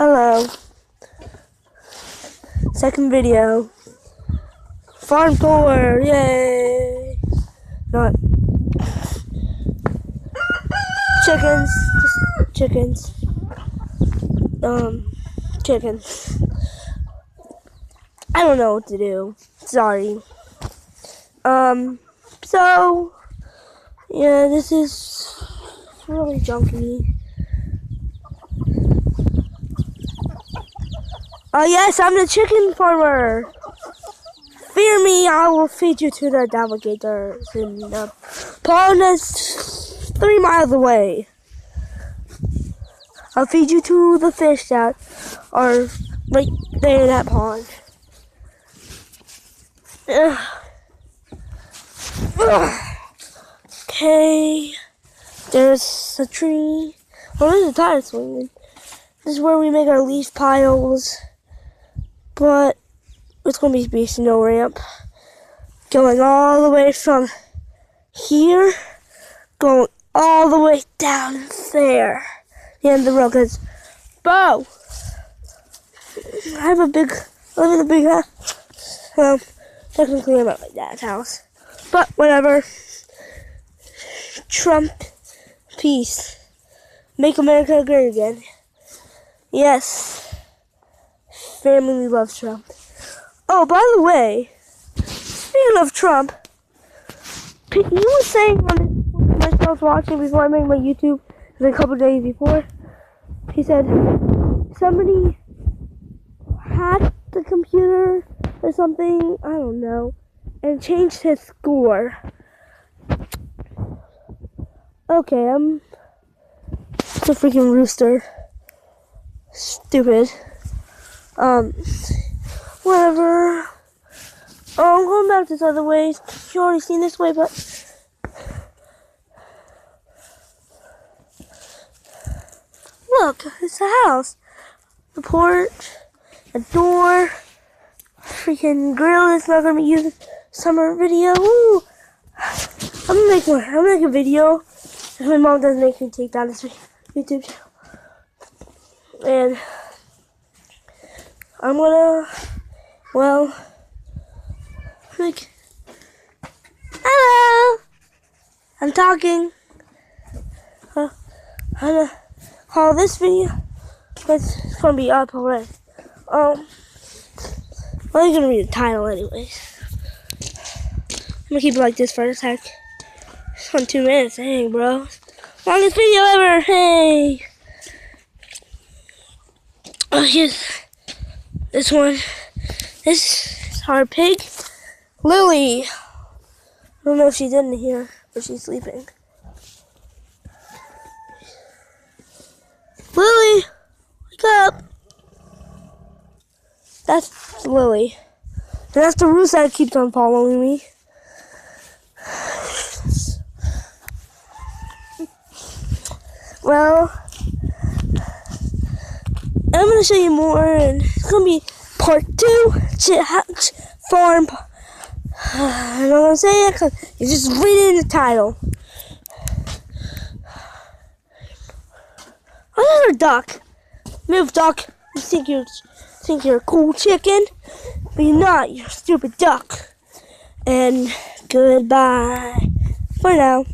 Hello. Second video. Farm tour, yay! Not chickens, just chickens. Chickens. I don't know what to do. Sorry. So yeah, this is really junky. Yes, I'm the chicken farmer. Fear me, I will feed you to the navigators in the pond that's 3 miles away. I'll feed you to the fish that are right there in that pond. Okay, there's a tree. Oh, there's a tire swinging. This is where we make our leaf piles. But it's going to be a snow ramp going all the way from here, going all the way down there, the end of the road. Because, Bo, I live in a big house. Well, technically I'm at my dad's house, but whatever. Trump, peace, make America great again. Yes. Family loves Trump. Oh, by the way, speaking of Trump, he was saying on I was watching before I made my YouTube, a couple days before, he said somebody hacked the computer or something, I don't know, and changed his score. Okay, it's a freaking rooster. Stupid. Whatever. Oh, I'm going back this other way. You already seen this way, but look, it's a house. The porch, a door, freaking grill that's not gonna be used summer video. Woo! I'm gonna make a video if my mom doesn't make me take down this YouTube channel. And I'm gonna, like, hello, I'm talking. I'm gonna call this video, but it's gonna be up already. I'm gonna read the title anyways. I'm gonna keep it like this for a sec. It's on 2 minutes, dang bro. Longest video ever, hey! Oh, here's this one. This is our pig, Lily. I don't know if she's in here, but she's sleeping. Lily, wake up. That's Lily. And that's the rooster that keeps on following me. Well, I'm going to show you more, and it's going to be part 2, farm. I'm not going to say it because you just read it in the title. Oh, there's a duck. Move, duck. You think you're a cool chicken, but you're not. You're a stupid duck. And goodbye for now.